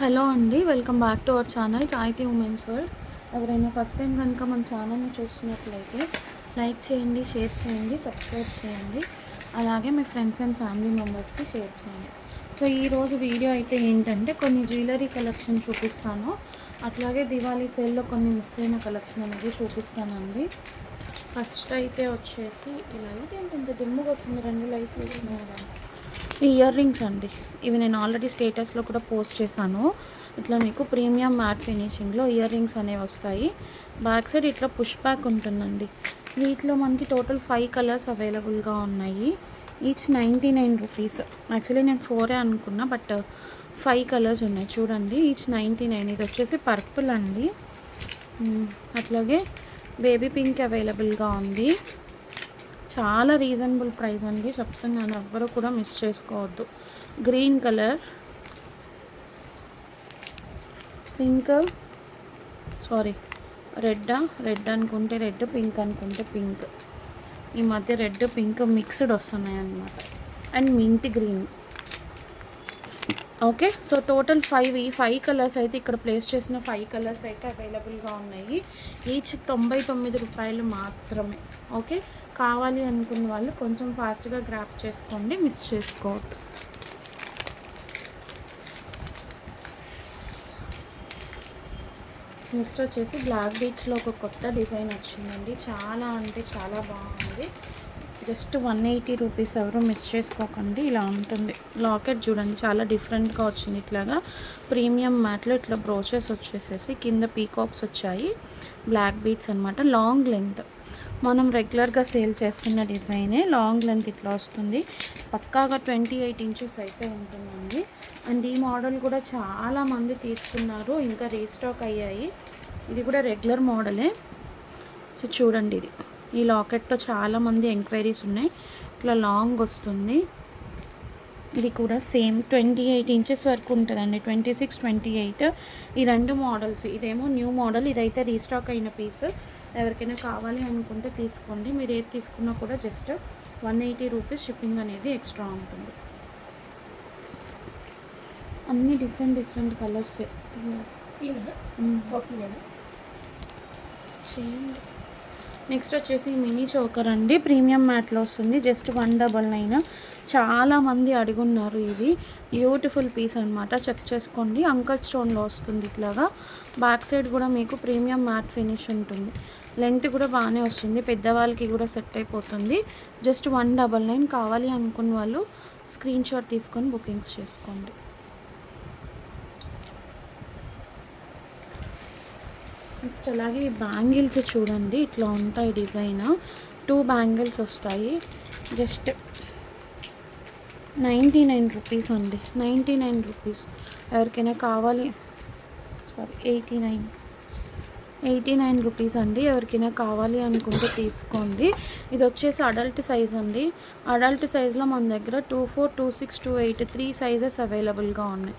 Hello అండి, welcome back to our channel సాహితీ women's world. ఎవరైనా ఫస్ట్ టైం కనుక మన ఛానల్ని చూస్తున్నట్లయితే లైక్ చేయండి, షేర్ చేయండి, సబ్స్క్రైబ్ చేయండి. అలాగే మీ ఫ్రెండ్స్ అండ్ ఫ్యామిలీ మెంబర్స్కి షేర్ చేయండి. సో ఈరోజు వీడియో అయితే ఏంటంటే కొన్ని జ్యువెలరీ కలెక్షన్ చూపిస్తాను. అట్లాగే దివాళీ సేల్లో కొన్ని మిస్ అయిన కలెక్షన్ అనేది చూపిస్తానండి. ఫస్ట్ అయితే వచ్చేసి ఈ లైట్ ఏంటంటే దిమ్ముగా వస్తుంది, 2 లైట్లు వేసినారు. ఈ ఇయర్ రింగ్స్ అండి, ఇవి నేను ఆల్రెడీ స్టేటస్లో కూడా పోస్ట్ చేశాను. ఇట్లా మీకు ప్రీమియం మ్యాట్ ఫినిషింగ్లో ఇయర్ రింగ్స్ అనేవి వస్తాయి. బ్యాక్ సైడ్ ఇట్లా పుష్ బ్యాక్ ఉంటుందండి. వీటిలో మనకి టోటల్ 5 కలర్స్ అవైలబుల్గా ఉన్నాయి. Each 99 rupees. యాక్చువల్లీ నేను 4 అనుకున్నా, బట్ 5 కలర్స్ ఉన్నాయి చూడండి. ఈచ్ 99. ఇది వచ్చేసి పర్పుల్ అండి. అట్లాగే బేబీ పింక్ అవైలబుల్గా ఉంది. చాలా రీజనబుల్ ప్రైస్ అండి, చెప్తున్నాను, ఎవ్వరు కూడా మిస్ చేసుకోవద్దు. గ్రీన్ కలర్, పింక్, రెడ్ అనుకుంటే రెడ్, పింక్ అనుకుంటే పింక్. ఈ మధ్య రెడ్ పింక్ మిక్స్డ్ వస్తున్నాయి అన్నమాట. And mint green. Okay, so total 5 colours అయితే ఇక్కడ ప్లేస్ చేసిన 5 కలర్స్ అయితే అవైలబుల్గా ఉన్నాయి. ఈచ్ 99 రూపాయలు మాత్రమే. ఓకే, కావాలి అనుకున్న వాళ్ళు కొంచెం ఫాస్ట్గా గ్రాప్ చేసుకోండి, మిస్ చేసుకోవద్దు. నెక్స్ట్ వచ్చేసి బ్లాక్ బీట్స్లో ఒక కొత్త డిజైన్ వచ్చిందండి. చాలా అంటే చాలా బాగుంది. Just 180 rupees. ఎవరు మిస్ చేసుకోకండి. ఇలా ఉంటుంది లాకెట్, చూడండి చాలా డిఫరెంట్గా వచ్చింది. ఇట్లాగా ప్రీమియం మ్యాట్లో ఇట్లా బ్రోచెస్ వచ్చేసేసి కింద పీకాక్స్ వచ్చాయి. బ్లాక్ బీట్స్ అనమాట. లాంగ్ లెంత్, మనం రెగ్యులర్గా సేల్ చేస్తున్న డిజైనే. లాంగ్ లెంత్ ఇట్లా వస్తుంది. పక్కాగా 28 ఇంచెస్ అయితే ఉంటుందండి. అండ్ ఈ మోడల్ కూడా చాలామంది తీసుకున్నారు, ఇంకా రీస్టాక్ అయ్యాయి. ఇది కూడా రెగ్యులర్ మోడలే. సో చూడండి, ఇది ఈ లాకెట్తో చాలామంది ఎంక్వైరీస్ ఉన్నాయి. ఇట్లా లాంగ్ వస్తుంది. ఇది కూడా సేమ్ 28 ఇంచెస్ వరకు ఉంటుందండి. 26, 28 ఈ 2 మోడల్స్. ఇదేమో న్యూ మోడల్, ఇదైతే రీస్టాక్ అయిన పీస్. ఎవరికైనా కావాలి అనుకుంటే తీసుకోండి. మీరు ఏది తీసుకున్నా కూడా జస్ట్ 180 రూపీస్ షిప్పింగ్ అనేది ఎక్స్ట్రా ఉంటుంది. అన్నీ డిఫరెంట్ కలర్స్. నెక్స్ట్ వచ్చేసి మినీ చోకర్ అండి. ప్రీమియం మ్యాట్లో వస్తుంది. జస్ట్ 199. చాలామంది అడుగున్నారు. ఇది బ్యూటిఫుల్ పీస్ అనమాట. చెక్ చేసుకోండి. అంకల్ స్టోన్లో వస్తుంది. ఇట్లాగా బ్యాక్ సైడ్ కూడా మీకు ప్రీమియం మ్యాట్ ఫినిష్ ఉంటుంది. లెంత్ కూడా బాగానే వస్తుంది. పెద్దవాళ్ళకి కూడా సెట్ అయిపోతుంది. జస్ట్ 199. కావాలి అనుకున్న వాళ్ళు స్క్రీన్ షాట్ తీసుకొని బుకింగ్స్ చేసుకోండి. నెక్స్ట్ అలాగే ఈ బ్యాంగిల్స్ చూడండి, ఇట్లా ఉంటాయి డిజైన్. 2 బ్యాంగిల్స్ వస్తాయి. జస్ట్ 99 రూపీస్ అండి. 99 రూపీస్. ఎవరికైనా కావాలి, 89 రూపీస్ అండి. ఎవరికైనా కావాలి అనుకుంటే తీసుకోండి. ఇది వచ్చేసి అడల్ట్ సైజ్ అండి. అడల్ట్ సైజ్లో మన దగ్గర 24, 26, 28 3 సైజెస్ అవైలబుల్గా ఉన్నాయి.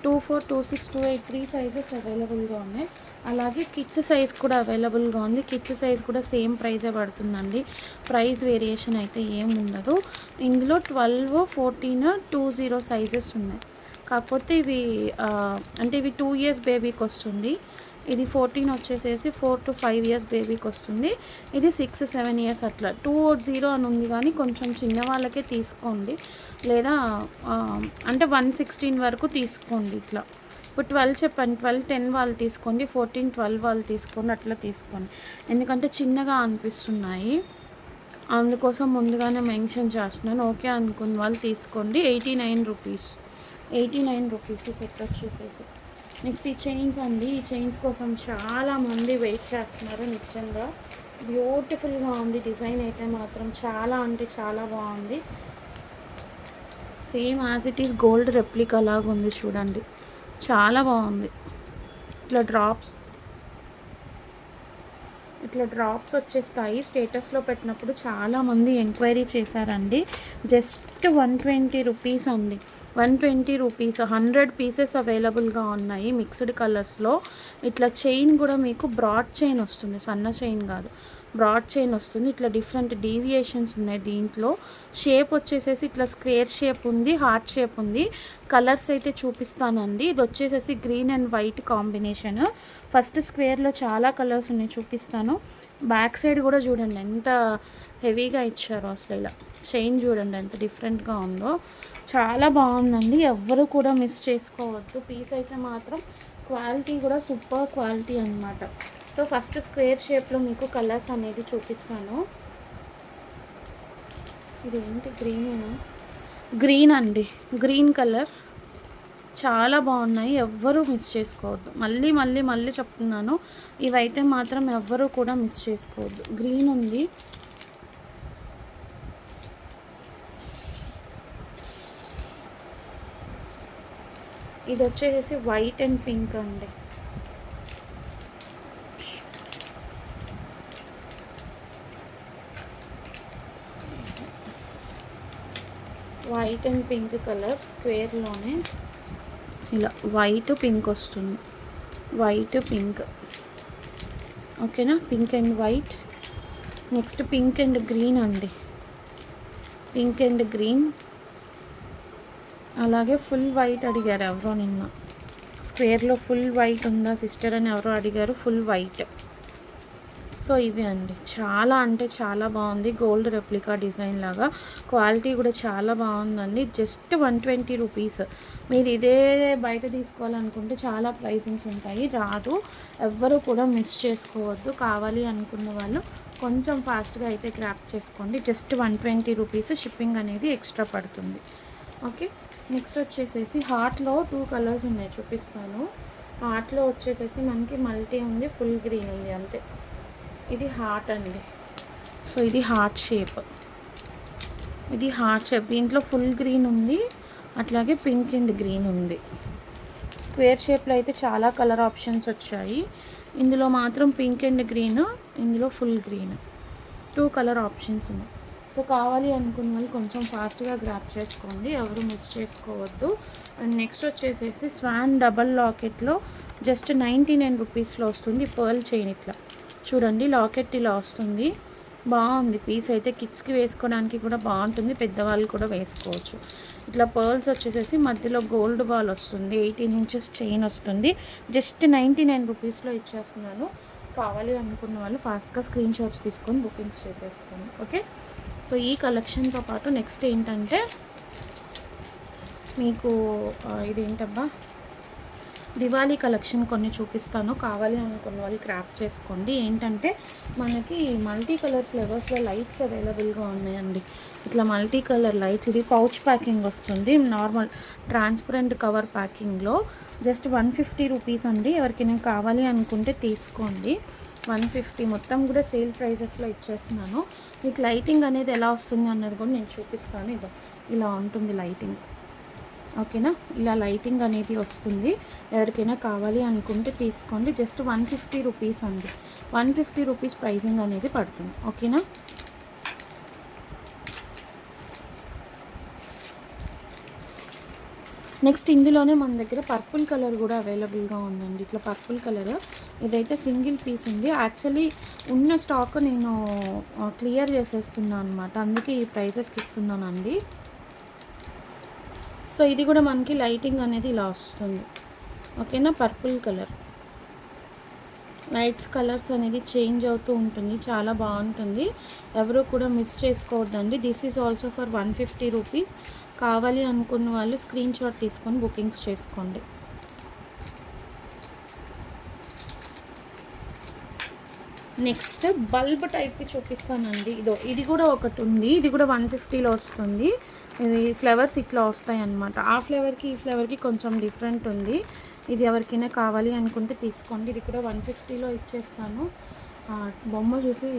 24, 26, 28 3 సైజెస్ అవైలబుల్గా ఉన్నాయి. అలాగే కిడ్స్ సైజ్ కూడా అవైలబుల్గా ఉంది. కిడ్స్ సైజ్ కూడా సేమ్ ప్రైజే పడుతుందండి. ప్రైస్ వేరియేషన్ అయితే ఏం ఉండదు. ఇందులో 12, 14, 20 సైజెస్ ఉన్నాయి. కాకపోతే ఇవి అంటే ఇవి 2 ఇయర్స్ బేబీకి వస్తుంది. ఇది 14 వచ్చేసేసి 4 to 5 ఇయర్స్ బేబీకి వస్తుంది. ఇది 6, 7 ఇయర్స్ అట్లా 20 అని ఉంది. కానీ కొంచెం చిన్న వాళ్ళకే తీసుకోండి, లేదా అంటే 116 వరకు తీసుకోండి. ఇట్లా ఇప్పుడు 12 చెప్పండి, 12, 10 వాళ్ళు తీసుకోండి, 14, 12 వాళ్ళు తీసుకోండి, అట్లా తీసుకోండి. ఎందుకంటే చిన్నగా అనిపిస్తున్నాయి, అందుకోసం ముందుగానే మెన్షన్ చేస్తున్నాను. ఓకే అనుకున్న వాళ్ళు తీసుకోండి. 89 రూపీస్. 89 రూపీస్ సెట్ వచ్చేసేసి. నెక్స్ట్ ఈ చైన్స్ అండి. ఈ చైన్స్ కోసం చాలామంది వెయిట్ చేస్తున్నారు. నిజంగా బ్యూటిఫుల్గా ఉంది. డిజైన్ అయితే మాత్రం చాలా అంటే చాలా బాగుంది. Same as it is gold replica లాగా ఉంది చూడండి, చాలా బాగుంది. ఇట్లా డ్రాప్స్ వచ్చేస్తాయి. స్టేటస్లో పెట్టినప్పుడు చాలామంది ఎంక్వైరీ చేశారండి. జస్ట్ 120 రూపీస్ అండి. 120 రూపీస్. 100 పీసెస్ అవైలబుల్గా ఉన్నాయి మిక్స్డ్ కలర్స్లో. ఇట్లా చైన్ కూడా మీకు బ్రాడ్ చైన్ వస్తుంది, సన్న చైన్ కాదు. బ్రాడ్ చైన్ వస్తుంది. ఇట్లా డిఫరెంట్ డీవియేషన్స్ ఉన్నాయి దీంట్లో. షేప్ వచ్చేసేసి ఇట్లా స్క్వేర్ షేప్ ఉంది, హార్ట్ షేప్ ఉంది. కలర్స్ అయితే చూపిస్తానండి. ఇది వచ్చేసేసి green and white combination. First స్క్వేర్లో చాలా కలర్స్ ఉన్నాయి, చూపిస్తాను. బ్యాక్ సైడ్ కూడా చూడండి ఎంత హెవీగా ఇచ్చారో, అసలు ఇలా చైన్ చూడండి ఎంత డిఫరెంట్గా ఉందో. చాలా బాగుందండి, ఎవ్వరు కూడా మిస్ చేసుకోవద్దు. పీస్ అయితే మాత్రం క్వాలిటీ కూడా సూపర్ క్వాలిటీ అనమాట. సో ఫస్ట్ స్క్వేర్ షేప్లో మీకు కలర్స్ అనేది చూపిస్తాను. ఇదేంటి గ్రీనేనా? గ్రీన్ అండి, గ్రీన్ కలర్. చాలా బాగున్నాయి, ఎవ్వరూ మిస్ చేసుకోవద్దు. మళ్ళీ మళ్ళీ మళ్ళీ చెప్తున్నాను, ఇవైతే మాత్రం ఎవ్వరూ కూడా మిస్ చేసుకోవద్దు. గ్రీన్ ఉంది, ఇది వచ్చేసి వైట్ అండ్ పింక్ అండి. వైట్ అండ్ పింక్ కలర్ స్క్వేర్లోనే ఇలా వైట్ పింక్ వస్తుంది, వైట్ పింక్. ఓకేనా, pink and white. Next pink and green అండి, పింక్ అండ్ గ్రీన్. అలాగే ఫుల్ వైట్ అడిగారు ఎవరో నిన్న, స్క్వేర్లో ఫుల్ వైట్ ఉందా సిస్టర్ అని ఎవరో అడిగారు, ఫుల్ వైట్. సో ఇవి అండి, చాలా అంటే చాలా బాగుంది. గోల్డ్ రెప్లికా డిజైన్ లాగా, క్వాలిటీ కూడా చాలా బాగుందండి. Just 120 rupees. మీరు ఇదే బయట తీసుకోవాలనుకుంటే చాలా ప్రైసింగ్స్ ఉంటాయి, రాదు. ఎవ్వరూ కూడా మిస్ చేసుకోవద్దు. కావాలి అనుకున్న వాళ్ళు కొంచెం ఫాస్ట్గా అయితే గ్రాప్ చేసుకోండి. జస్ట్ 120 రూపీస్, షిప్పింగ్ అనేది ఎక్స్ట్రా పడుతుంది. ఓకే, నెక్స్ట్ వచ్చేసేసి హార్ట్లో 2 కలర్స్ ఉన్నాయి, చూపిస్తాను. హార్ట్లో వచ్చేసేసి మనకి మల్టీ ఉంది, ఫుల్ గ్రీన్ ఉంది, అంతే. ఇది హార్ట్ అండి. సో ఇది హార్ట్ షేప్, ఇది హార్ట్ షేప్. దీంట్లో ఫుల్ గ్రీన్ ఉంది, అట్లాగే పింక్ అండ్ గ్రీన్ ఉంది. స్క్వేర్ షేప్లో అయితే చాలా కలర్ ఆప్షన్స్ వచ్చాయి. ఇందులో మాత్రం పింక్ అండ్ గ్రీన్, ఇందులో ఫుల్ గ్రీన్, 2 కలర్ ఆప్షన్స్ ఉన్నాయి. సో కావాలి అనుకున్న వాళ్ళు కొంచెం ఫాస్ట్గా గ్రాప్ చేసుకోండి, ఎవరు మిస్ చేసుకోవద్దు. అండ్ నెక్స్ట్ వచ్చేసేసి స్వాన్ డబల్ లాకెట్లో జస్ట్ 99 రూపీస్లో వస్తుంది. పర్ల్ చైన్ ఇట్లా చూడండి, లాకెట్ ఇలా వస్తుంది, బాగుంది. పీస్ అయితే కిడ్స్కి వేసుకోవడానికి కూడా బాగుంటుంది, పెద్దవాళ్ళు కూడా వేసుకోవచ్చు. ఇట్లా పర్ల్స్ వచ్చేసేసి మధ్యలో గోల్డ్ బాల్ వస్తుంది, 18 ఇంచెస్ చైన్ వస్తుంది. జస్ట్ 99 రూపీస్లో ఇచ్చేస్తున్నాను. కావాలి అనుకున్న వాళ్ళు ఫాస్ట్గా స్క్రీన్ షాట్స్ తీసుకొని బుకింగ్స్ చేసేసుకోండి. ఓకే, సో ఈ కలెక్షన్తో పాటు నెక్స్ట్ ఏంటంటే మీకు ఇదేంటబ్బా దివాళీ కలెక్షన్ కొన్ని చూపిస్తాను. కావాలి అనుకున్న వాళ్ళు క్రాప్ చేసుకోండి. ఏంటంటే మనకి మల్టీ కలర్ ఫ్లేవర్స్లో లైట్స్ అవైలబుల్గా ఉన్నాయండి. ఇట్లా మల్టీ కలర్ లైట్స్, ఇది పౌచ్ ప్యాకింగ్ వస్తుంది, నార్మల్ ట్రాన్స్పరెంట్ కవర్ ప్యాకింగ్లో. జస్ట్ 150 రూపీస్ అండి. ఎవరికైనా కావాలి అనుకుంటే తీసుకోండి. 150 మొత్తం కూడా సేల్ ప్రైజెస్లో ఇచ్చేస్తున్నాను. మీకు లైటింగ్ అనేది ఎలా వస్తుంది అన్నది కూడా నేను చూపిస్తాను. ఇదో ఇలా ఉంటుంది లైటింగ్. ఓకేనా, ఇలా లైటింగ్ అనేది వస్తుంది. ఎవరికైనా కావాలి అనుకుంటే తీసుకోండి. జస్ట్ 150 రూపీస్ అండి, 150 రూపీస్ ప్రైజింగ్ అనేది పడుతుంది. ఓకేనా, నెక్స్ట్ ఇందులోనే మన దగ్గర పర్పుల్ కలర్ కూడా అవైలబుల్గా ఉందండి. ఇట్లా పర్పుల్ కలర్, ఇదైతే సింగిల్ పీస్ ఉంది. యాక్చువల్లీ ఉన్న స్టాక్ నేను క్లియర్ చేసేస్తున్నాను అనమాట, అందుకే ఈ ప్రైసెస్కి ఇస్తున్నానండి. సో ఇది కూడా మనకి లైటింగ్ అనేది ఇలా వస్తుంది. ఓకేనా, పర్పుల్ కలర్ లైట్స్ కలర్స్ అనేది చేంజ్ అవుతూ ఉంటుంది, చాలా బాగుంటుంది. ఎవరు కూడా మిస్ చేసుకోవద్దండి. This is also for 150 rupees. కావాలి అనుకున్న వాళ్ళు స్క్రీన్ షాట్ తీసుకొని బుకింగ్స్ చేసుకోండి. నెక్స్ట్ బల్బ్ టైప్ చూపిస్తానండి. ఇది కూడా ఒకటి ఉంది, ఇది కూడా 150లో వస్తుంది. ఇది ఫ్లవర్స్ ఇట్లా వస్తాయి అన్నమాట. ఆ ఫ్లేవర్కి ఈ ఫ్లేవర్కి కొంచెం డిఫరెంట్ ఉంది. ఇది ఎవరికైనా కావాలి అనుకుంటే తీసుకోండి. ఇది కూడా 150లో ఇచ్చేస్తాను. బొమ్మ చూసి.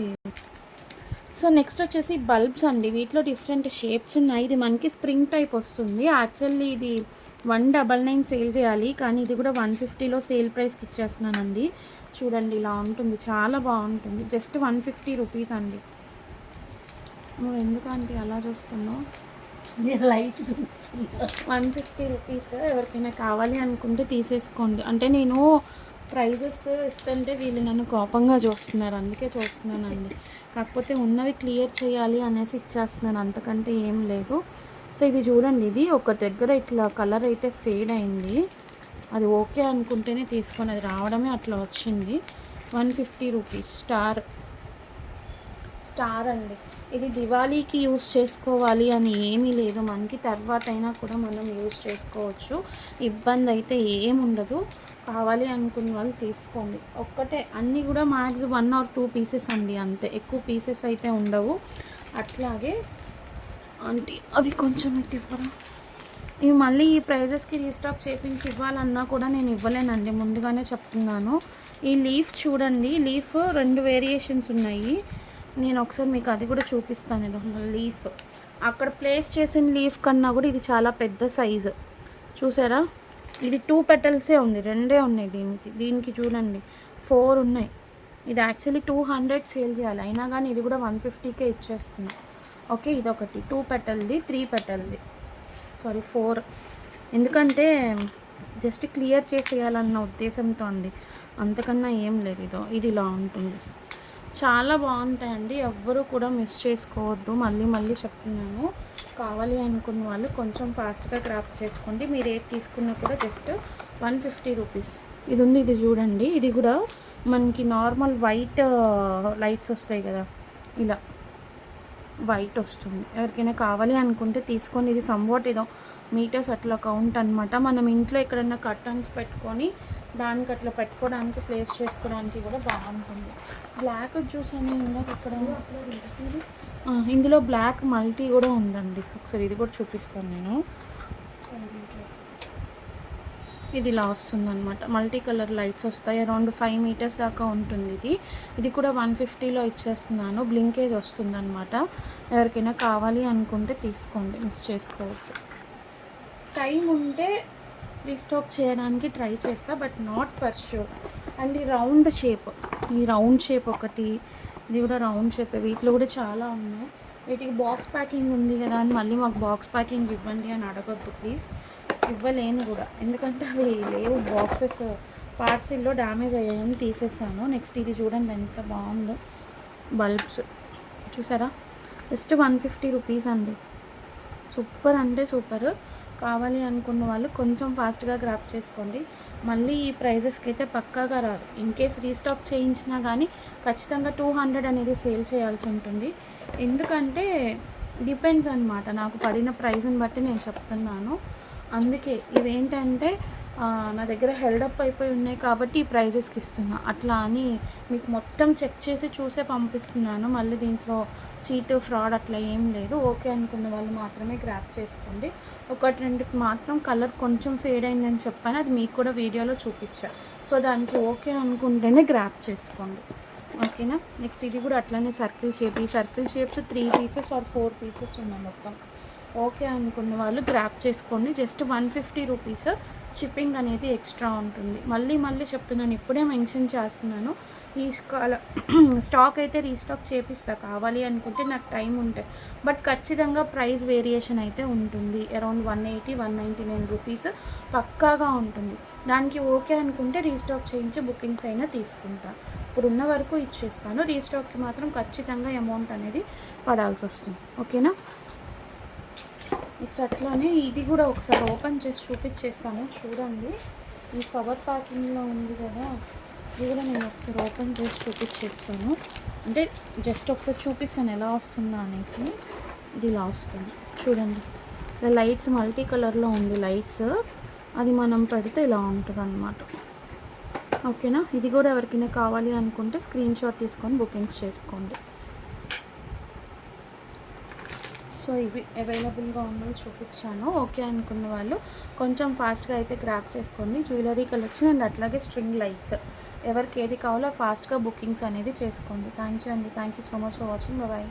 సో నెక్స్ట్ వచ్చేసి బల్బ్స్ అండి. వీటిలో డిఫరెంట్ షేప్స్ ఉన్నాయి. ఇది మనకి స్ప్రింగ్ టైప్ వస్తుంది. యాక్చువల్లీ ఇది 199 సేల్ చేయాలి, కానీ ఇది కూడా 150లో సేల్ ప్రైస్కి ఇచ్చేస్తున్నానండి. చూడండి ఇలా ఉంటుంది, చాలా బాగుంటుంది. జస్ట్ 150 రూపీస్ అండి. నువ్వు ఎందుకంటే అలా చూస్తున్నావు, లైట్ చూస్తున్నా. 150 రూపీస్. ఎవరికైనా కావాలి అనుకుంటే తీసేసుకోండి. అంటే నేను ప్రైజెస్ ఇస్తుంటే వీళ్ళు నన్ను కోపంగా చూస్తున్నారు, అందుకే చూస్తున్నానండి. కాకపోతే ఉన్నవి క్లియర్ చేయాలి అనేసి ఇచ్చేస్తున్నాను, అంతకంటే ఏం లేదు. సో ఇది చూడండి, ఇది ఒక దగ్గర ఇట్లా కలర్ అయితే ఫేడ్ అయింది. అది ఓకే అనుకుంటేనే తీసుకొని, అది రావడమే అట్లా వచ్చింది. 150 రూపీస్ స్టార్ అండి. ఇది దివాళీకి యూస్ చేసుకోవాలి అని ఏమీ లేదు, మనకి తర్వాత అయినా కూడా మనం యూస్ చేసుకోవచ్చు, ఇబ్బంది అయితే ఏముండదు. కావాలి అనుకున్న వాళ్ళు తీసుకోండి. ఒక్కటే అన్నీ కూడా మ్యాక్స్ 1 or 2 పీసెస్ అండి, అంతే, ఎక్కువ పీసెస్ అయితే ఉండవు. అట్లాగే ఆంటీ అవి కొంచెం ఇటు ఇవ్వరా. ఇవి మళ్ళీ ఈ ప్రైజెస్కి రీస్టాక్ చేయించి ఇవ్వాలన్నా కూడా నేను ఇవ్వలేనండి, ముందుగానే చెప్తున్నాను. ఈ లీఫ్ చూడండి, లీఫ్ 2 వేరియేషన్స్ ఉన్నాయి. నేను ఒకసారి మీకు అది కూడా చూపిస్తాను. ఇది లీఫ్ అక్కడ ప్లేస్ చేసిన లీఫ్ కన్నా కూడా ఇది చాలా పెద్ద సైజు, చూసారా. ఇది 2 petals ఉంది, 2 ఉన్నాయి దీనికి చూడండి 4 ఉన్నాయి. ఇది యాక్చువల్లీ 200 సేల్ చేయాలి, అయినా కానీ ఇది కూడా 150కే ఇచ్చేస్తుంది. ఓకే, ఇదొకటి 2 petalది, 3 petalది, సారీ 4. ఎందుకంటే జస్ట్ క్లియర్ చేసేయాలన్న ఉద్దేశంతో అండి, అంతకన్నా ఏం లేదు. ఇది ఇలా ఉంటుంది, చాలా బాగుంటాయండి. ఎవ్వరూ కూడా మిస్ చేసుకోవద్దు, మళ్ళీ మళ్ళీ చెప్తున్నాను. కావాలి అనుకున్న వాళ్ళు కొంచెం ఫాస్ట్గా క్రాఫ్ట్ చేసుకోండి. మీరు ఏది తీసుకున్నా కూడా జస్ట్ 150 రూపీస్. ఇది ఉంది, ఇది చూడండి. ఇది కూడా మనకి నార్మల్ వైట్ లైట్స్ వస్తాయి కదా, ఇలా వైట్ వస్తుంది. ఎవరికైనా కావాలి అనుకుంటే తీసుకోండి. ఇది సంవాట్ ఏదో మీటర్స్ అట్లా కౌంట్ అనమాట. మనం ఇంట్లో ఎక్కడన్నా కర్టన్స్ పెట్టుకొని దానికి అట్లా పెట్టుకోవడానికి, ప్లేస్ చేసుకోవడానికి కూడా బాగుంటుంది. బ్లాక్ చూసాను ఇందాక ఇక్కడ, ఇందులో బ్లాక్ మల్టీ కూడా ఉందండి. ఒకసారి ఇది కూడా చూపిస్తాను నేను. ఇది ఇలా వస్తుందన్నమాట, మల్టీ కలర్ లైట్స్ వస్తాయి. అరౌండ్ 5 meters దాకా ఉంటుంది. ఇది కూడా 150లో ఇచ్చేస్తున్నాను. బ్లింకేజ్ వస్తుందన్నమాట. ఎవరికైనా కావాలి అనుకుంటే తీసుకోండి, మిస్ చేసుకోవద్దు. టైం ఉంటే రీస్టాక్ చేయడానికి ట్రై చేస్తా, but not for sure. And ఈ రౌండ్ షేప్ ఒకటి, ఇది కూడా రౌండ్ షేప్. వీటిలో కూడా చాలా ఉన్నాయి. వీటికి బాక్స్ ప్యాకింగ్ ఉంది కదా అని మళ్ళీ మాకు బాక్స్ ప్యాకింగ్ ఇవ్వండి అని అడగొద్దు ప్లీజ్. ఇవ్వలేను కూడా, ఎందుకంటే అవి లేవు, బాక్సెస్ పార్సిల్లో డ్యామేజ్ అయ్యాయని తీసేసాను. నెక్స్ట్ ఇది చూడండి ఎంత బాగుందో, బల్బ్స్ చూసారా, జస్ట్ 150 రూపీస్ అండి. సూపర్ అంటే సూపర్. కావాలి అనుకున్న వాళ్ళు కొంచెం ఫాస్ట్గా గ్రాప్ చేసుకోండి. మళ్ళీ ఈ ప్రైజెస్కి అయితే పక్కాగా రాదు. ఇన్ కేస్ రీస్టాక్ చేయించినా కానీ ఖచ్చితంగా 200 అనేది సేల్ చేయాల్సి ఉంటుంది. ఎందుకంటే డిపెండ్స్ అనమాట, నాకు పడిన ప్రైజ్ని బట్టి నేను చెప్తున్నాను. అందుకే ఇవేంటంటే నా దగ్గర హెల్డప్ అయిపోయి ఉన్నాయి కాబట్టి ఈ ప్రైజెస్కి ఇస్తున్నా. అట్లా అని మీకు మొత్తం చెక్ చేసి చూసే పంపిస్తున్నాను. మళ్ళీ దీంట్లో చీట్ ఫ్రాడ్ అట్లా ఏం లేదు. ఓకే అనుకున్న వాళ్ళు మాత్రమే గ్రాప్ చేసుకోండి. 1-2కి మాత్రం కలర్ కొంచెం ఫేడ్ అయిందని చెప్పాను, అది మీకు కూడా వీడియోలో చూపించా. సో దానికి ఓకే అనుకుంటేనే గ్రాప్ చేసుకోండి, ఓకేనా. నెక్స్ట్ ఇది కూడా అట్లానే సర్కిల్ షేప్. ఈ circle shapes 3 pieces or 4 pieces ఉన్నాయి మొత్తం. ఓకే అనుకున్న వాళ్ళు గ్రాప్ చేసుకోండి. Just 150 rupees. షిప్పింగ్ అనేది ఎక్స్ట్రా ఉంటుంది. మళ్ళీ చెప్తున్నాను, ఇప్పుడే మెన్షన్ చేస్తున్నాను. ఈ స్టాక్ అయితే రీస్టాక్ చేపిస్తా కావాలి అనుకుంటే, నాకు టైం ఉంటే. బట్ ఖచ్చితంగా ప్రైస్ వేరియేషన్ అయితే ఉంటుంది. అరౌండ్ 180-199 రూపీస్ పక్కాగా ఉంటుంది. దానికి ఓకే అనుకుంటే రీస్టాక్ చేయించి బుకింగ్స్ అయినా తీసుకుంటా. ఇప్పుడున్న వరకు ఇచ్చేస్తాను. రీస్టాక్కి మాత్రం ఖచ్చితంగా అమౌంట్ అనేది పడాల్సి వస్తుంది, ఓకేనా. నెక్స్ట్ అట్లానే ఇది కూడా ఒకసారి ఓపెన్ చేసి చూపించేస్తాను, చూడండి. ఈ కవర్ ప్యాకింగ్లో ఉంది కదా, ఇది కూడా నేను ఒకసారి ఓపెన్ చేసి చూపించేస్తాను. అంటే జస్ట్ ఒకసారి చూపిస్తాను ఎలా వస్తుందో అనేసి. ఇది ఇలా వస్తుంది చూడండి. ఇలా లైట్స్ మల్టీ కలర్లో ఉంది లైట్స్, అది మనం పెడితే ఇలా ఉంటుంది అన్నమాట, ఓకేనా. ఇది కూడా ఎవరికైనా కావాలి అనుకుంటే స్క్రీన్ షాట్ తీసుకొని బుకింగ్స్ చేసుకోండి. సో ఇవి అవైలబుల్గా ఉన్నవి చూపించాను. ఓకే అనుకున్న వాళ్ళు కొంచెం ఫాస్ట్గా అయితే గ్రాప్ చేసుకోండి. జ్యువెలరీ కలెక్షన్ అండ్ అట్లాగే స్ట్రింగ్ లైట్స్, ఎవరికి ఏది కావాలో ఫాస్ట్గా బుకింగ్స్ అనేది చేసుకోండి. థ్యాంక్ యూ అండి. Thank you so much for watching. Bye.